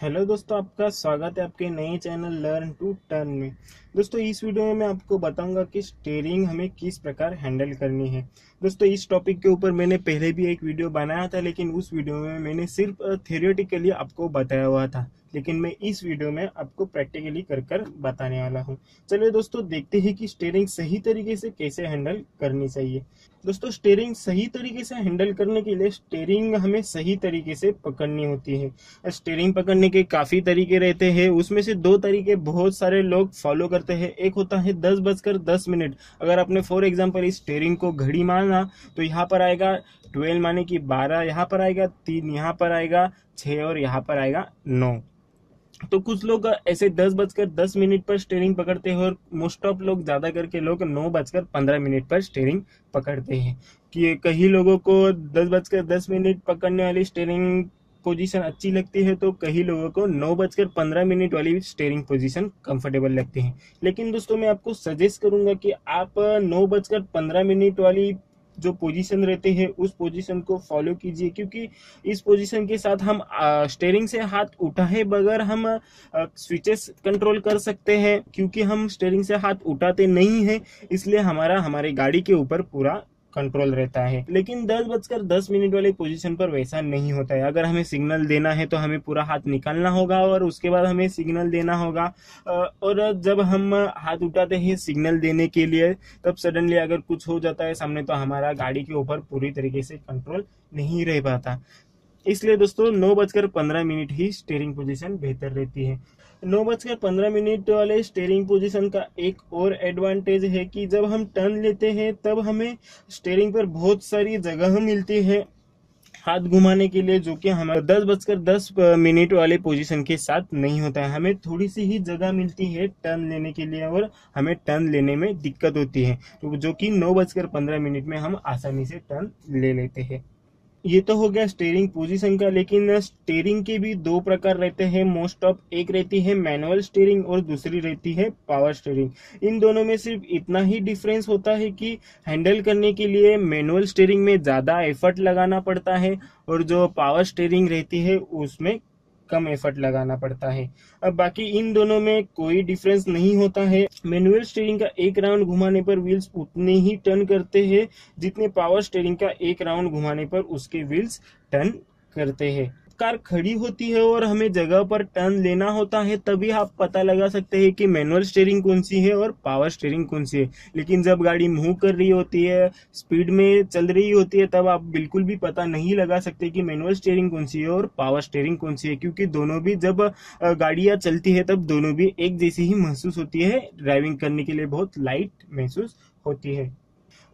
Hello दोस्तों, आपका स्वागत है आपके नए चैनल लर्न टू टर्न में। दोस्तों, इस वीडियो में मैं आपको बताऊंगा कि स्टीयरिंग हमें किस प्रकार हैंडल करनी है। दोस्तों, इस टॉपिक के ऊपर मैंने पहले भी एक वीडियो बनाया था, लेकिन उस वीडियो में मैंने सिर्फ थियोरेटिकली आपको बताया हुआ था। लेकिन मैं इस वीडियो में आपको प्रैक्टिकली कर बताने वाला हूँ। चलिए दोस्तों, देखते हैं कि स्टीयरिंग सही तरीके से कैसे हैंडल करनी चाहिए। दोस्तों, स्टीयरिंग सही तरीके से हैंडल करने के लिए स्टीयरिंग हमें सही तरीके से पकड़नी होती है। स्टीयरिंग पकड़ने के काफी तरीके रहते हैं, उसमें से दो तरीके बहुत सारे लोग फॉलो करते हैं। एक होता है 10:10 अगर आपने फॉर एग्जांपल इस स्टीयरिंग को घड़ी मारना तो यहाँ पर आएगा 12 माने कि 12, यहाँ पर आएगा 3, यहाँ पर आएगा 6 और यहाँ पर आएगा 9। तो कुछ लोग ऐसे 10:10 पर स्टीयरिंग पकड़ते हैं और मोस्ट ऑफ लोग, ज्यादा करके लोग 9:15 पर स्टीयरिंग पकड़ते हैं। कि कई लोगों को 10:10 पकड़ने वाली स्टीयरिंग पोजीशन अच्छी लगती है, तो कई लोगों को 9:15 वाली स्टीयरिंग पोजीशन कंफर्टेबल लगती है। लेकिन दोस्तों, मैं आपको सजेस्ट करूंगा कि आप 9:15 वाली जो पोजीशन रहते हैं उस पोजीशन को फॉलो कीजिए, क्योंकि इस पोजीशन के साथ हम स्टीयरिंग से हाथ उठाए बगैर हम स्विचेस कंट्रोल कर सकते हैं। क्योंकि हम स्टीयरिंग से हाथ उठाते नहीं हैं, इसलिए हमारी गाड़ी के ऊपर पूरा कंट्रोल रहता है। लेकिन 10:10 वाली पोजीशन पर वैसा नहीं होता है। अगर हमें सिग्नल देना है तो हमें पूरा हाथ निकालना होगा और उसके बाद हमें सिग्नल देना होगा। और जब हम हाथ उठाते हैं सिग्नल देने के लिए, तब सडनली अगर कुछ हो जाता है सामने, तो हमारा गाड़ी के ऊपर पूरी तरीके से कंट्रोल नहीं रह पाता। इसलिए दोस्तों, 9:15 ही स्टीयरिंग पोजीशन बेहतर रहती है। 9:15 वाले स्टीयरिंग पोजीशन का एक और एडवांटेज है कि जब हम टर्न लेते हैं तब हमें स्टीयरिंग पर बहुत सारी जगह मिलती है हाथ घुमाने के लिए, जो कि हमारे 10:10 वाले पोजीशन के साथ नहीं होता है। हमें थोड़ी सी ही जगह मिलती है टर्न लेने के लिए और हमें टर्न लेने में दिक्कत होती है, तो जो कि 9:15 में हम आसानी से टर्न ले लेते हैं। ये तो हो गया स्टीयरिंग पोजीशन का। लेकिन स्टीयरिंग के भी दो प्रकार रहते हैं मोस्ट ऑफ। एक रहती है मैनुअल स्टीयरिंग और दूसरी रहती है पावर स्टीयरिंग। इन दोनों में सिर्फ इतना ही डिफरेंस होता है कि हैंडल करने के लिए मैनुअल स्टीयरिंग में ज्यादा एफर्ट लगाना पड़ता है और जो पावर स्टीयरिंग रहती है उसमें कम एफर्ट लगाना पड़ता है। अब बाकी इन दोनों में कोई डिफरेंस नहीं होता है। मैनुअल स्टीयरिंग का एक राउंड घुमाने पर व्हील्स उतने ही टर्न करते हैं जितने पावर स्टीयरिंग का एक राउंड घुमाने पर उसके व्हील्स टर्न करते हैं। कार खड़ी होती है और हमें जगह पर टर्न लेना होता है, तभी आप पता लगा सकते हैं कि मैनुअल स्टीयरिंग कौन सी है और पावर स्टीयरिंग कौन सी है। लेकिन जब गाड़ी मूव कर रही होती है, स्पीड में चल रही होती है, तब आप बिल्कुल भी पता नहीं लगा सकते कि मैनुअल स्टीयरिंग कौन सी है और पावर स्टीयरिंग कौन सी है, क्योंकि दोनों भी जब गाड़ियां चलती है तब दोनों भी एक जैसी ही महसूस होती है। ड्राइविंग करने के लिए बहुत लाइट महसूस होती है।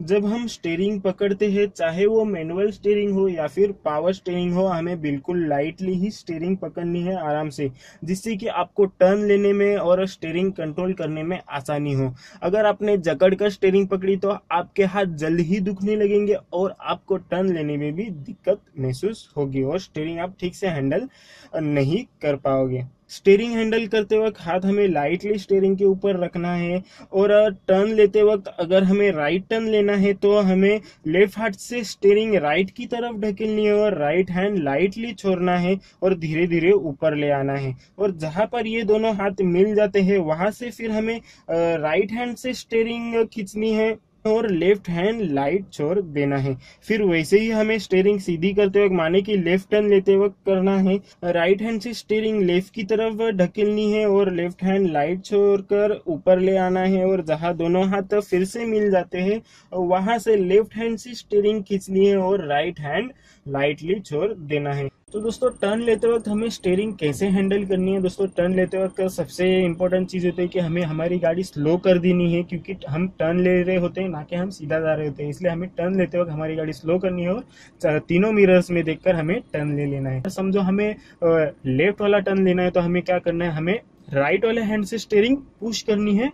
जब हम स्टीयरिंग पकड़ते हैं, चाहे वो मैनुअल स्टीयरिंग हो या फिर पावर स्टीयरिंग हो, हमें बिल्कुल लाइटली ही स्टीयरिंग पकड़नी है, आराम से, जिससे कि आपको टर्न लेने में और स्टीयरिंग कंट्रोल करने में आसानी हो। अगर आपने जकड़ कर स्टीयरिंग पकड़ी तो आपके हाथ जल्द ही दुखने लगेंगे और आपको टर्न लेने में भी दिक्कत महसूस होगी और स्टीयरिंग आप ठीक से हैंडल नहीं कर पाओगे। स्टीयरिंग हैंडल करते वक्त हाथ हमें लाइटली स्टीयरिंग के ऊपर रखना है और टर्न लेते वक्त अगर हमें राइट टर्न लेना है तो हमें लेफ्ट हाथ से स्टीयरिंग राइट की तरफ ढकेलनी है और राइट हैंड लाइटली छोड़ना है और धीरे धीरे ऊपर ले आना है। और जहां पर ये दोनों हाथ मिल जाते हैं वहां से फिर हमें राइट हैंड से स्टीयरिंग खींचनी है और लेफ्ट हैंड लाइट छोड़ देना है। फिर वैसे ही हमें स्टीयरिंग सीधी करते वक्त, माने कि लेफ्ट टर्न लेते वक्त करना है, राइट हैंड से स्टीयरिंग लेफ्ट की तरफ ढकेलनी है और लेफ्ट हैंड लाइट छोड़कर ऊपर ले आना है। और जहां दोनों हाथ फिर से मिल जाते हैं वहां से लेफ्ट हैंड से स्टीयरिंग खींचनी है और राइट हैंड लाइटली छोड़ देना है। तो दोस्तों, टर्न लेते वक्त हमें स्टीयरिंग कैसे हैंडल करनी है। दोस्तों, टर्न लेते वक्त सबसे इंपॉर्टेंट चीज होती है कि हमें हमारी गाड़ी स्लो कर देनी है, क्योंकि हम टर्न ले रहे होते हैं, ना कि हम सीधा जा रहे होते हैं। इसलिए हमें टर्न लेते वक्त हमारी गाड़ी स्लो करनी है और तीनों मिरर्स में देखकर हमें टर्न ले लेना है। समझो हमें लेफ्ट वाला टर्न लेना है तो हमें क्या करना है, हमें राइट वाले हैंड से स्टीयरिंग पुश करनी है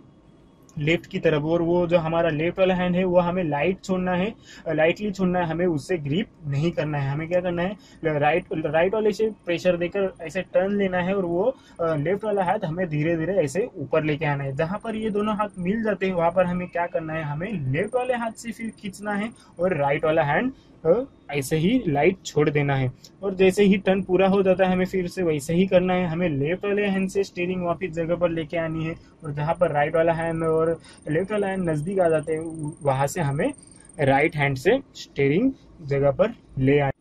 लेफ्ट की तरफ, और वो जो हमारा लेफ्ट वाला हैंड है वो हमें लाइटली छोड़ना है, हमें उससे ग्रिप नहीं करना है। हमें क्या करना है, राइट वाले से प्रेशर देकर ऐसे टर्न लेना है और वो लेफ्ट वाला हाथ हमें धीरे धीरे ऐसे ऊपर लेके आना है। जहां पर ये दोनों हाथ मिल जाते हैं वहां पर हमें क्या करना है, हमें लेफ्ट वाले हाथ से फिर खींचना है और राइट वाला हैंड ऐसे ही लाइट छोड़ देना है। और जैसे ही टर्न पूरा हो जाता है हमें फिर से वैसे ही करना है। हमें लेफ्ट वाले हैंड से स्टीयरिंग वापस जगह पर लेके आनी है, और जहाँ पर राइट वाला हैंड और लेफ्ट वाला हैंड नज़दीक आ जाते हैं वहाँ से हमें राइट हैंड से स्टीयरिंग जगह पर ले आए।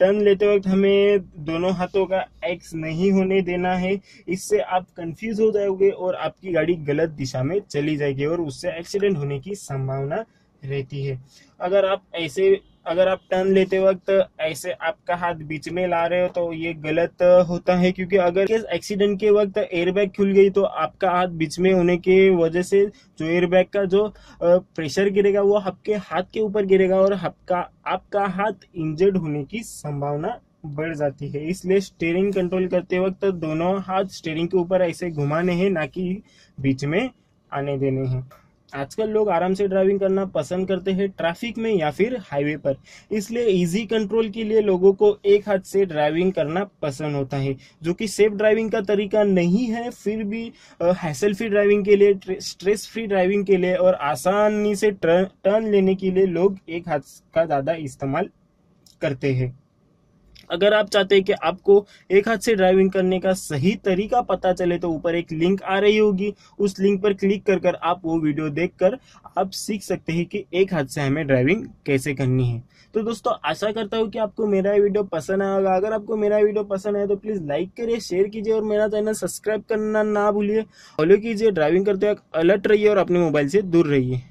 टर्न लेते वक्त हमें दोनों हाथों का एक्स नहीं होने देना है, इससे आप कंफ्यूज हो जाओगे और आपकी गाड़ी गलत दिशा में चली जाएगी और उससे एक्सीडेंट होने की संभावना रहती है। अगर आप टर्न लेते वक्त ऐसे आपका हाथ बीच में ला रहे हो तो ये गलत होता है, क्योंकि अगर एक्सीडेंट के वक्त एयरबैग खुल गई तो आपका हाथ बीच में होने के वजह से जो एयरबैग का जो प्रेशर गिरेगा वो आपके हाथ के ऊपर गिरेगा और आपका हाथ इंजर्ड होने की संभावना बढ़ जाती है। इसलिए स्टीयरिंग कंट्रोल करते वक्त दोनों हाथ स्टीयरिंग के ऊपर ऐसे घुमाने हैं, ना कि बीच में आने देने हैं। आजकल लोग आराम से ड्राइविंग करना पसंद करते हैं ट्रैफिक में या फिर हाईवे पर, इसलिए इजी कंट्रोल के लिए लोगों को एक हाथ से ड्राइविंग करना पसंद होता है, जो कि सेफ ड्राइविंग का तरीका नहीं है। फिर भी हैसल फ्री ड्राइविंग के लिए, स्ट्रेस फ्री ड्राइविंग के लिए और आसानी से टर्न लेने के लिए लोग एक हाथ का ज़्यादा इस्तेमाल करते हैं। अगर आप चाहते हैं कि आपको एक हाथ से ड्राइविंग करने का सही तरीका पता चले तो ऊपर एक लिंक आ रही होगी, उस लिंक पर क्लिक कर आप वो वीडियो देखकर आप सीख सकते हैं कि एक हाथ से हमें ड्राइविंग कैसे करनी है। तो दोस्तों आशा करता हूँ कि आपको मेरा वीडियो पसंद आया होगा। अगर आपको मेरा वीडियो पसंद आया तो प्लीज लाइक करिए, शेयर कीजिए और मेरा चैनल सब्सक्राइब करना ना भूलिए। फॉलो कीजिए, ड्राइविंग करते वक्त अलर्ट रहिए और अपने मोबाइल से दूर रहिए।